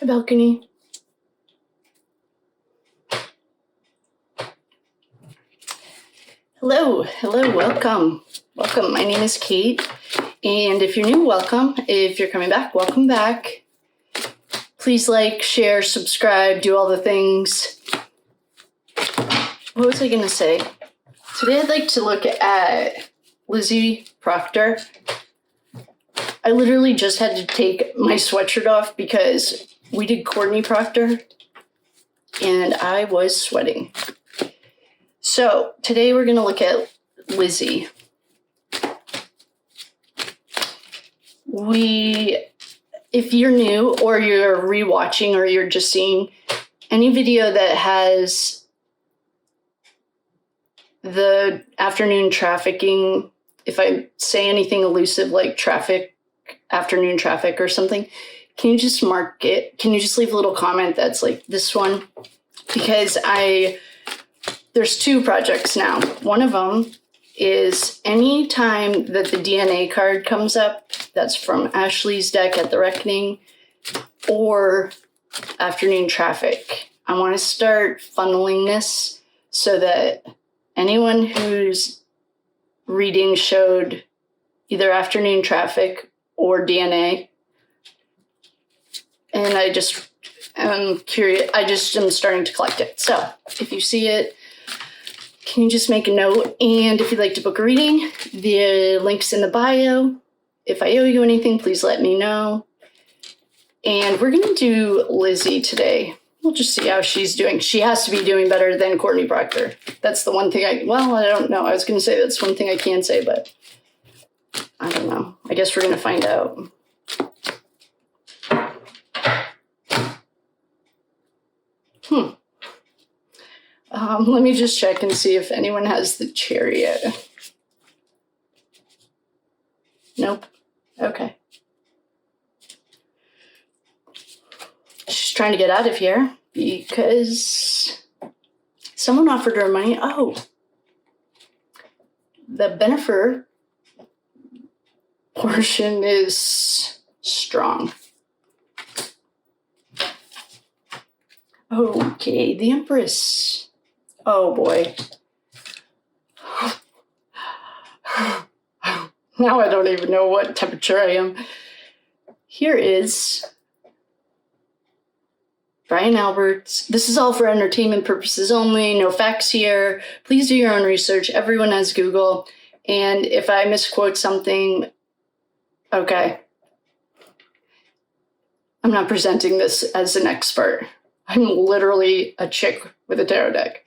Hi, balcony. Hello, welcome. Welcome, my name is Kate, and if you're new, welcome. If you're coming back, welcome back. Please like, share, subscribe, do all the things. What was I gonna say? Today I'd like to look at LIZZIE PROCTOR. I literally just had to take my sweatshirt off because we did Courtney Proctor, and I was sweating. So today we're going to look at LIZZIE. If you're new or you're rewatching or you're just seeing any video that has the afternoon trafficking, if I say anything elusive like afternoon traffic or something, can you just mark it? Can you just leave a little comment that's like this one? Because there's two projects now. One of them is any time that the DNA card comes up, that's from Ashley's deck at the Reckoning, or afternoon traffic. I want to start funneling this so that anyone whose reading showed either afternoon traffic or DNA, and I just am curious, I just am starting to collect it. So if you see it, can you just make a note? And if you'd like to book a reading, the link's in the bio. If I owe you anything, please let me know. And we're going to do LIZZIE today. We'll just see how she's doing. She has to be doing better than Courtney Proctor. That's the one thing I don't know. I was going to say that's one thing I can say, but I don't know. I guess we're going to find out. Let me just check and see if anyone has the Chariot. Nope. Okay. She's trying to get out of here because someone offered her money. Oh, the Benefer portion is strong. Okay, the Empress. Oh boy. Now I don't even know what temperature I am. Here is Brian Alberts. This is all for entertainment purposes only. No facts here. Please do your own research. Everyone has Google. And if I misquote something, okay. I'm not presenting this as an expert. I'm literally a chick with a tarot deck.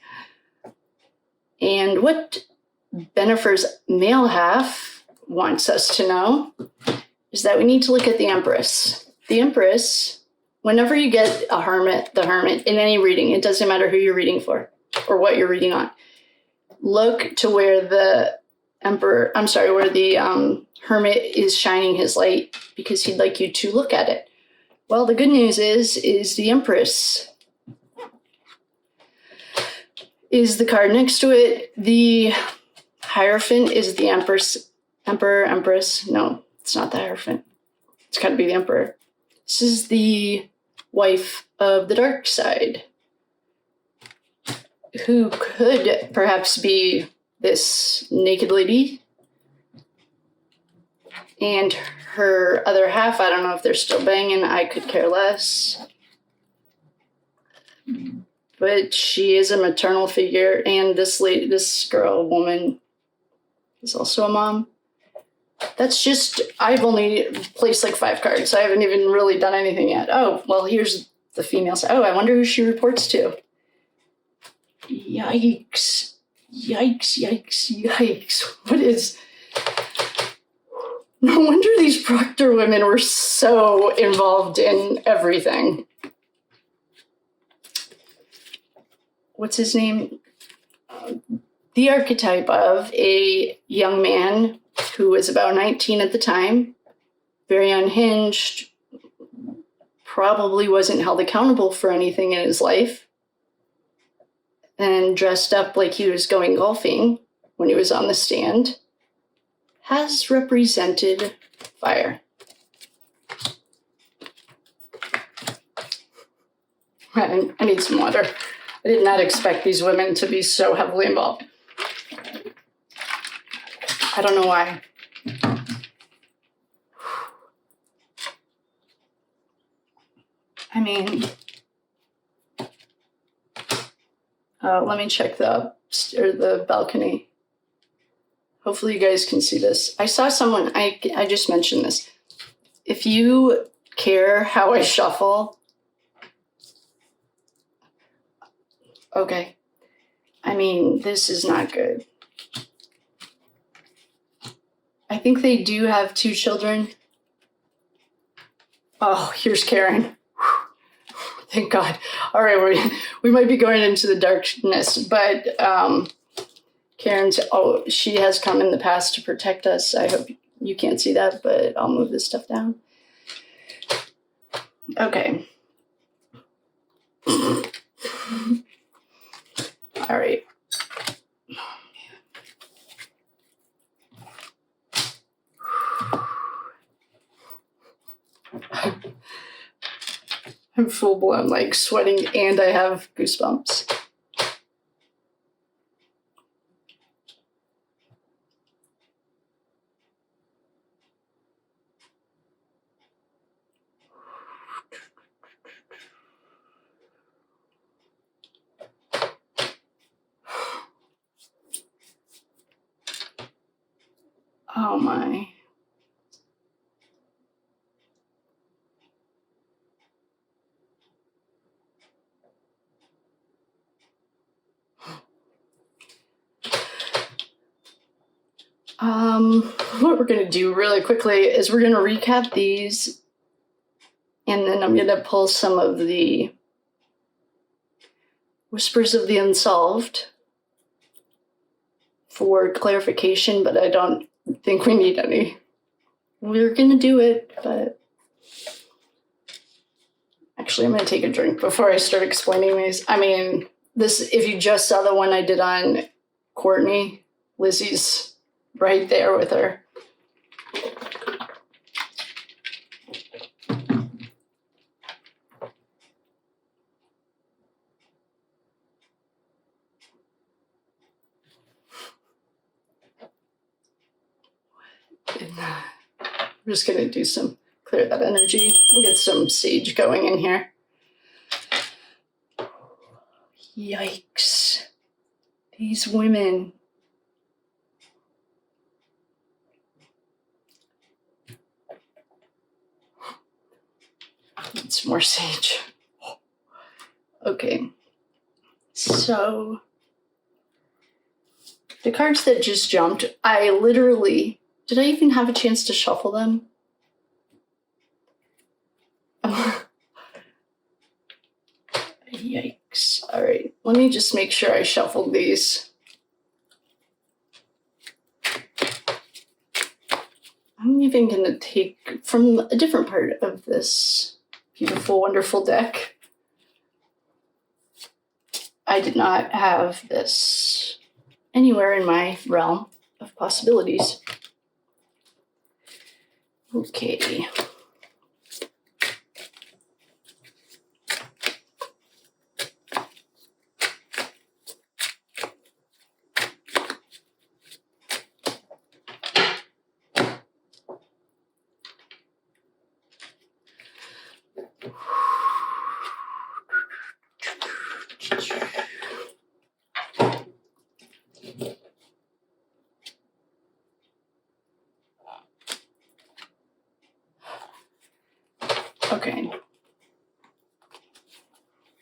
And what Benefer's male half wants us to know is that we need to look at the Empress. The Empress, whenever you get the Hermit in any reading, it doesn't matter who you're reading for or what you're reading on. Look to where the Hermit is shining his light because he'd like you to look at it. Well, the good news is the Empress is the card next to it. The Hierophant is the Emperor, Empress. No, it's not the Hierophant. It's got to be the Emperor. This is the wife of the dark side, who could perhaps be this naked lady. And her other half, I don't know if they're still banging. I could care less. But she is a maternal figure, and this woman, is also a mom. That's just, I've only placed like 5 cards. I haven't even really done anything yet. Oh, well, here's the female side. Oh, I wonder who she reports to. Yikes. Yikes, yikes, yikes. What is... No wonder these Proctor women were so involved in everything. What's his name? The archetype of a young man who was about 19 at the time, very unhinged, probably wasn't held accountable for anything in his life, and dressed up like he was going golfing when he was on the stand, has represented fire. I need some water. I did not expect these women to be so heavily involved. I don't know why. I mean, let me check the balcony. Hopefully you guys can see this. I saw someone, I just mentioned this. If you care how I shuffle, okay. I mean, this is not good. I think they do have 2 children. Oh, here's Karen. Thank God. All right, we might be going into the darkness, but Karen's, she has come in the past to protect us. I hope you can't see that, but I'll move this stuff down. Okay. All right. I'm full blown like sweating and I have goosebumps. Oh my. What we're going to do really quickly is we're going to recap these, and then I'm going to pull some of the Whispers of the Unsolved for clarification, but I don't think we need any. We're going to do it, but actually I'm going to take a drink before I start explaining these. I mean, this, if you just saw the one I did on Courtney, Lizzie's right there with her. I'm just going to do some, clear that energy. We'll get some sage going in here. Yikes. These women. Need some more sage. Okay. So, the cards that just jumped, I literally, did I even have a chance to shuffle them? Yikes. All right, let me just make sure I shuffled these. I'm even going to take from a different part of this beautiful, wonderful deck. I did not have this anywhere in my realm of possibilities. Okay. Okay.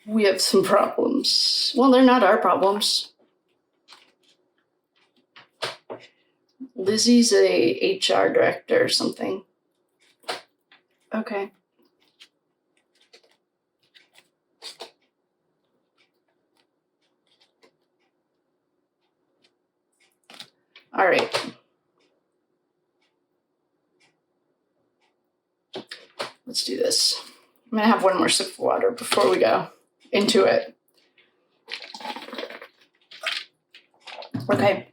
We have some problems. Well, they're not our problems. Lizzie's a HR director or something. Okay. All right. Let's do this. I'm gonna have one more sip of water before we go into it. Okay.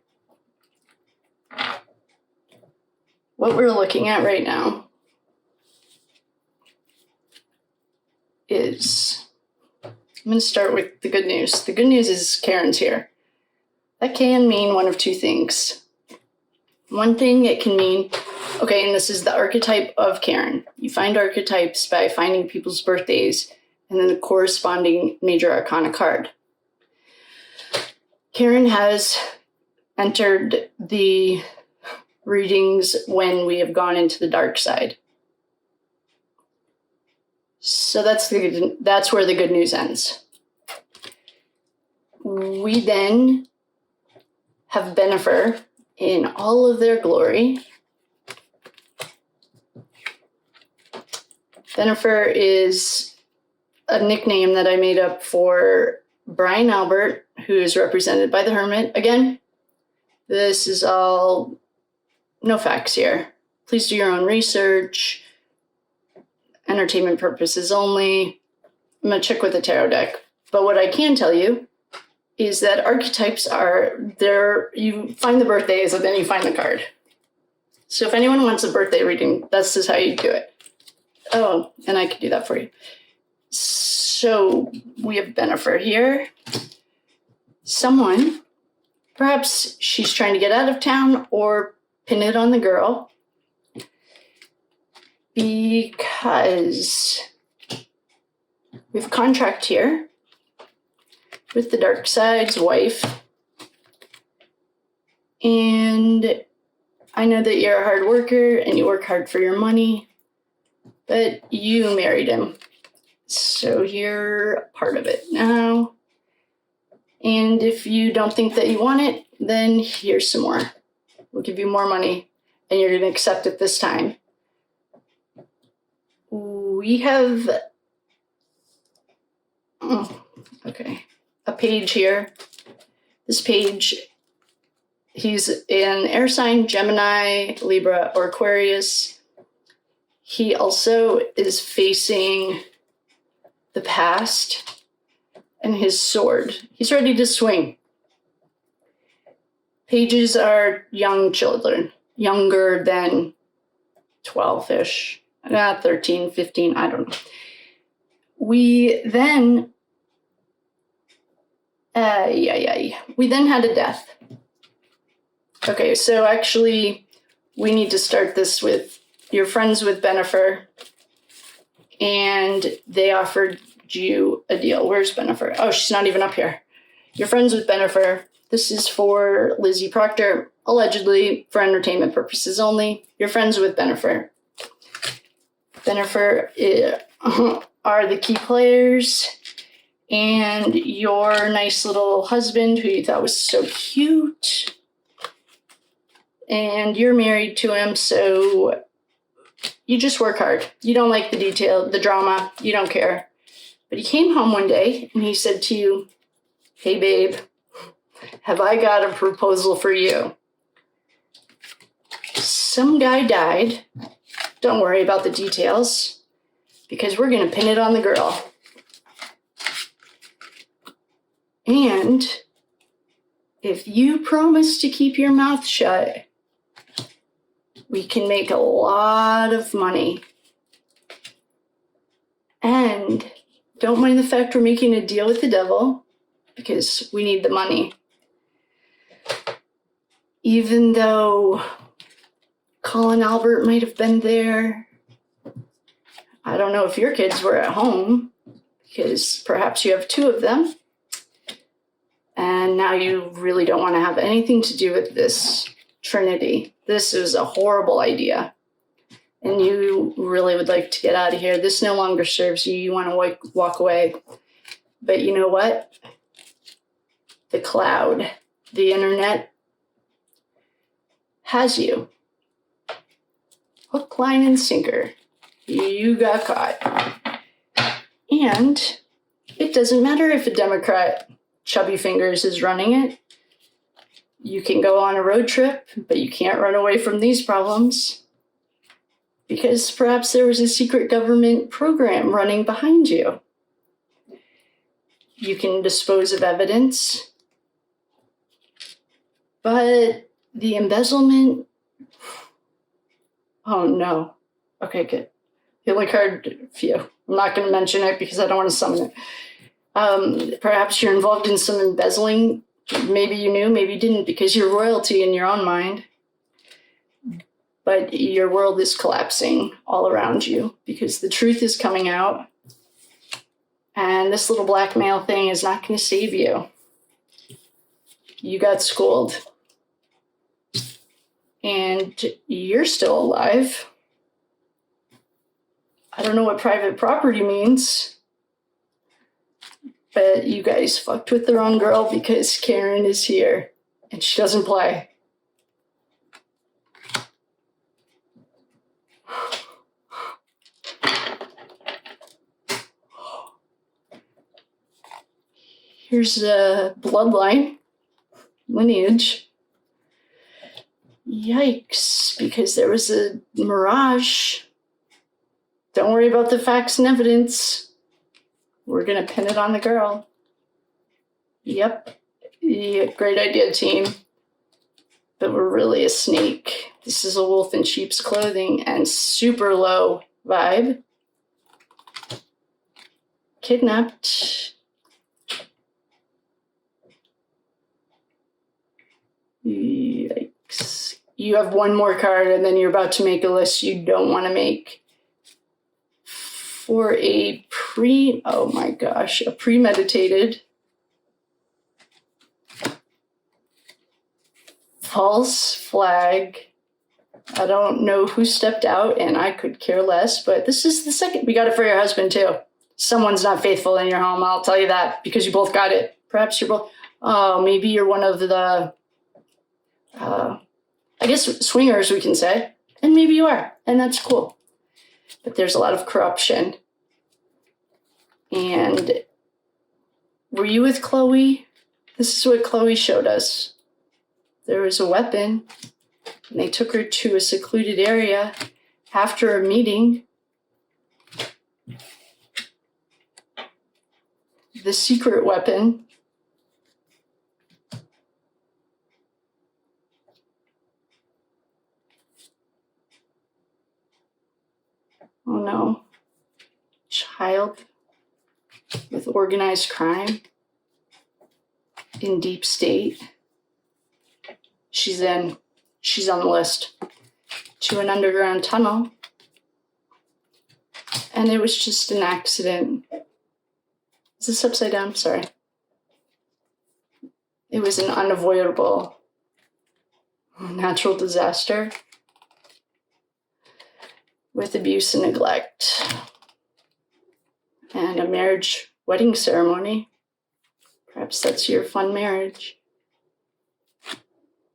What we're looking at right now is I'm going to start with the good news. The good news is Karen's here. That can mean one of two things. One thing it can mean, okay, and this is the archetype of Karen. You find archetypes by finding people's birthdays and then the corresponding major arcana card. Karen has entered the readings when we have gone into the dark side. So that's where the good news ends. We then have Bennifer in all of their glory. Bennifer is a nickname that I made up for Brian Albert, who is represented by the Hermit. Again, this is all no facts here. Please do your own research. Entertainment purposes only. I'm going to check with the tarot deck. But what I can tell you is that archetypes are there. You find the birthdays and then you find the card. So if anyone wants a birthday reading, that's just how you do it. Oh, and I could do that for you. So we have Bennifer here. Someone, perhaps she's trying to get out of town or pin it on the girl, because we have a contract here with the dark side's wife. And I know that you're a hard worker and you work hard for your money, but you married him. So you're a part of it now. And if you don't think that you want it, then here's some more. We'll give you more money and you're going to accept it this time. We have, a page here. This page, he's an air sign, Gemini, Libra, or Aquarius. He also is facing the past and his sword. He's ready to swing. Pages are young children, younger than 12-ish, 13, 15, I don't know. We then had a death. Okay, so actually, we need to start this with, you're friends with Bennifer, and they offered you a deal. Where's Bennifer? Oh, she's not even up here. You're friends with Bennifer. This is for LIZZIE Proctor, allegedly for entertainment purposes only. You're friends with Bennifer. Bennifer are the key players, and your nice little husband, who you thought was so cute, and you're married to him, so you just work hard. You don't like the detail, the drama, you don't care. But he came home one day and he said to you, "Hey babe, have I got a proposal for you? Some guy died. Don't worry about the details, because we're going to pin it on the girl. And if you promise to keep your mouth shut, we can make a lot of money. And don't mind the fact we're making a deal with the devil, because we need the money. Even though Colin Albert might have been there, I don't know if your kids were at home, because perhaps you have two of them. And now you really don't want to have anything to do with this trinity. This is a horrible idea. And you really would like to get out of here. This no longer serves you. You want to walk away. But you know what? The cloud, the internet, has you. Hook, line, and sinker. You got caught. And it doesn't matter if a Democrat, Chubby Fingers, is running it. You can go on a road trip, but you can't run away from these problems, because perhaps there was a secret government program running behind you. You can dispose of evidence, but the embezzlement, oh no. Okay, good. The only card, phew. I'm not going to mention it because I don't want to summon it. Perhaps you're involved in some embezzling. Maybe you knew, maybe you didn't, because you're royalty in your own mind. But your world is collapsing all around you because the truth is coming out. And this little blackmail thing is not going to save you. You got schooled. And you're still alive. I don't know what private property means. But you guys fucked with the wrong girl because Karen is here. And she doesn't play. Here's a bloodline, lineage. Yikes, because there was a mirage. Don't worry about the facts and evidence. We're going to pin it on the girl. Yep. Yeah, great idea, team. But we're really a snake. This is a wolf in sheep's clothing and super low vibe. Kidnapped. Yikes. You have one more card and then you're about to make a list you don't want to make. For a premeditated false flag. I don't know who stepped out and I could care less, but this is the second. We got it for your husband too. Someone's not faithful in your home, I'll tell you that, because you both got it. Perhaps you're both, maybe you're one of the, I guess swingers we can say, and maybe you are, and that's cool. But there's a lot of corruption. And were you with Chloe? This is what Chloe showed us. There was a weapon, and they took her to a secluded area after a meeting. The secret weapon. Oh no. Child with organized crime in deep state. She's on the list. To an underground tunnel. And it was just an accident. Is this upside down? Sorry. It was an unavoidable natural disaster with abuse and neglect. And a marriage wedding ceremony. Perhaps that's your fun marriage.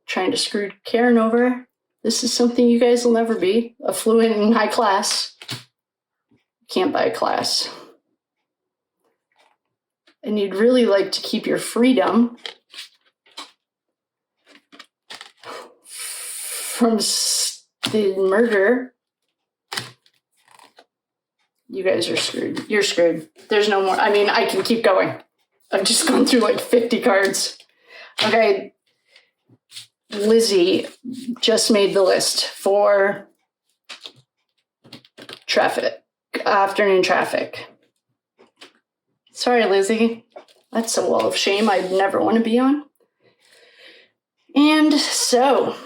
Trying to screw Karen over. This is something you guys will never be. Affluent and high class. Can't buy class. And you'd really like to keep your freedom from the murder. You guys are screwed. You're screwed. There's no more. I mean, I can keep going. I've just gone through like 50 cards. Okay. Lizzie just made the list for traffic, afternoon traffic. Sorry, Lizzie. That's a wall of shame I'd never want to be on. And so,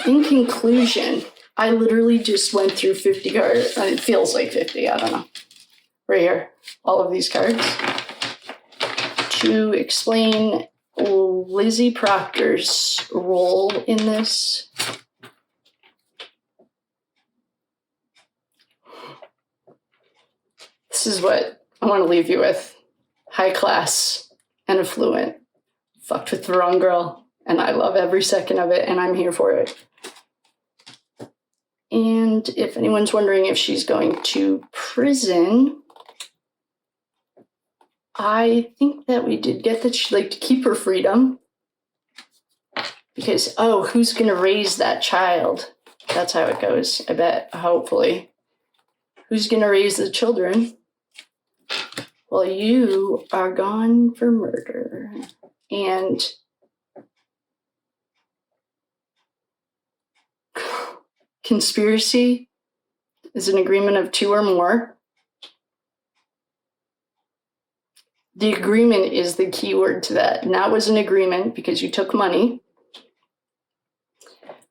in conclusion, I literally just went through 50 cards. It feels like 50, I don't know. Right here, all of these cards. To explain Lizzie Proctor's role in this. This is what I want to leave you with. High class and affluent. Fucked with the wrong girl. And I love every second of it, and I'm here for it. And if anyone's wondering if she's going to prison, I think that we did get that she'd like to keep her freedom. Because, who's going to raise that child? That's how it goes, I bet, hopefully. Who's going to raise the children? Well, you are gone for murder. And conspiracy is an agreement of two or more. The agreement is the key word to that. And that was an agreement because you took money.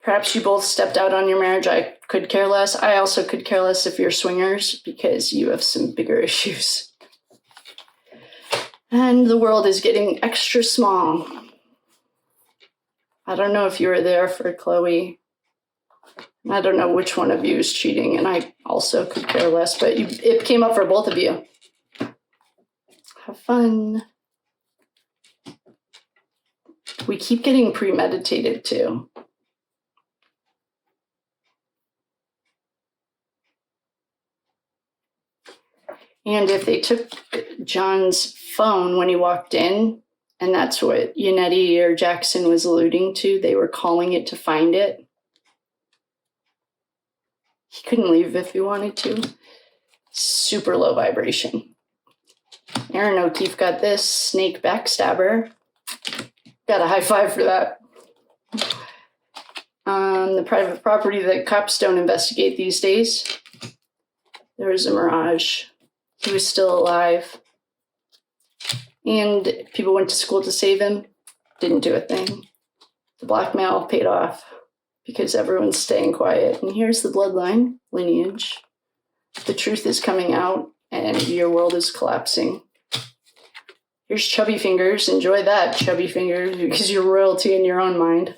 Perhaps you both stepped out on your marriage. I could care less. I also could care less if you're swingers because you have some bigger issues. And the world is getting extra small. I don't know if you were there for Chloe. I don't know which one of you is cheating, and I also could care less, but it came up for both of you. Have fun. We keep getting premeditated too. And if they took John's phone when he walked in, and that's what Yannetti or Jackson was alluding to, they were calling it to find it. He couldn't leave if he wanted to. Super low vibration. Aaron O'Keefe got this snake backstabber. Got a high five for that. The private property that cops don't investigate these days. There was a mirage. He was still alive. And people went to school to save him. Didn't do a thing. The blackmail paid off because everyone's staying quiet. And here's the bloodline lineage. The truth is coming out and your world is collapsing. Here's Chubby Fingers. Enjoy that, Chubby Fingers, because you're royalty in your own mind.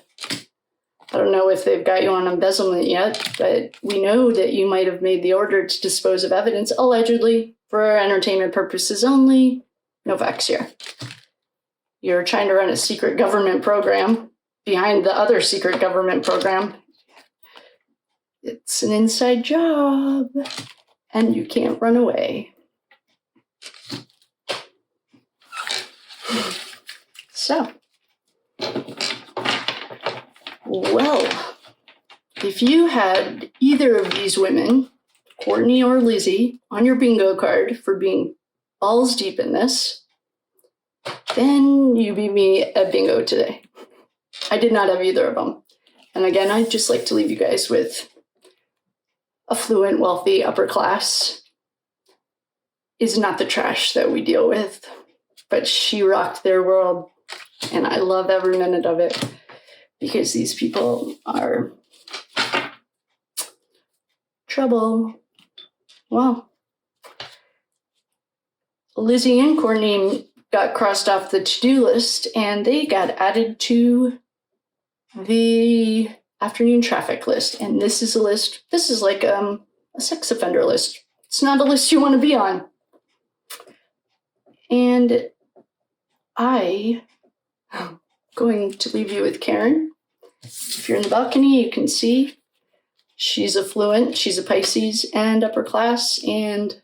I don't know if they've got you on embezzlement yet, but we know that you might have made the order to dispose of evidence, allegedly, for entertainment purposes only. No facts here. You're trying to run a secret government program behind the other secret government program. It's an inside job, and you can't run away. So, well, if you had either of these women, Courtney or Lizzie, on your bingo card for being balls deep in this, then you beat me at bingo today. I did not have either of them. And again, I'd just like to leave you guys with affluent, wealthy, upper class is not the trash that we deal with, but she rocked their world. And I love every minute of it because these people are trouble. Well, Lizzie and Courtney got crossed off the to-do list and they got added to the afternoon traffic list. And this is a list, this is like a sex offender list. It's not a list you want to be on. And I'm going to leave you with Karen. If you're in the balcony, you can see she's affluent, she's a Pisces and upper class, and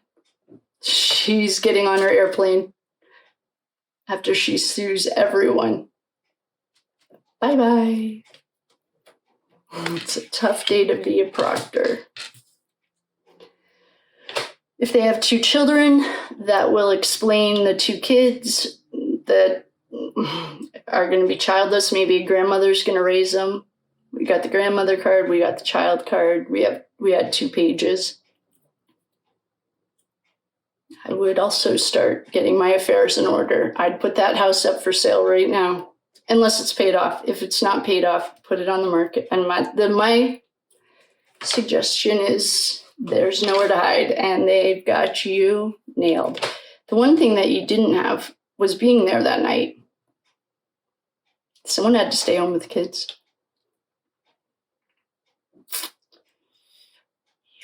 she's getting on her airplane after she sues everyone. Bye-bye. It's a tough day to be a proctor. If they have 2 children, that will explain the 2 kids that are going to be childless. Maybe a grandmother's going to raise them. We got the grandmother card. We got the child card. We had 2 pages. I would also start getting my affairs in order. I'd put that house up for sale right now, unless it's paid off. If it's not paid off, put it on the market. And my suggestion is there's nowhere to hide, and they've got you nailed. The one thing that you didn't have was being there that night. Someone had to stay home with the kids.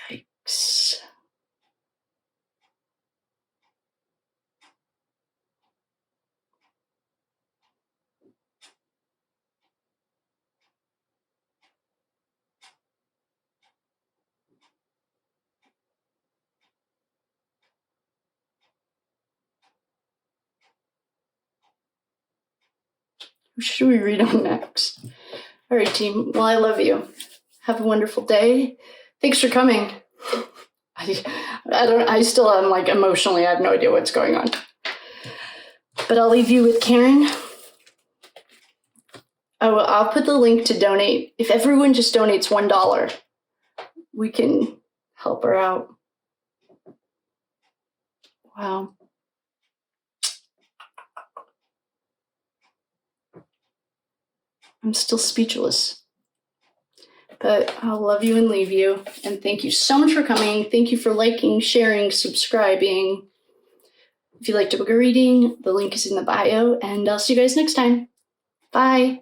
Yikes. Who should we read on next? All right, team. Well, I love you. Have a wonderful day. Thanks for coming. I still am like emotionally, I have no idea what's going on. But I'll leave you with Karen. I'll put the link to donate. If everyone just donates $1, we can help her out. Wow. I'm still speechless. But I'll love you and leave you. And thank you so much for coming. Thank you for liking, sharing, subscribing. If you'd like to book a reading, the link is in the bio. And I'll see you guys next time. Bye.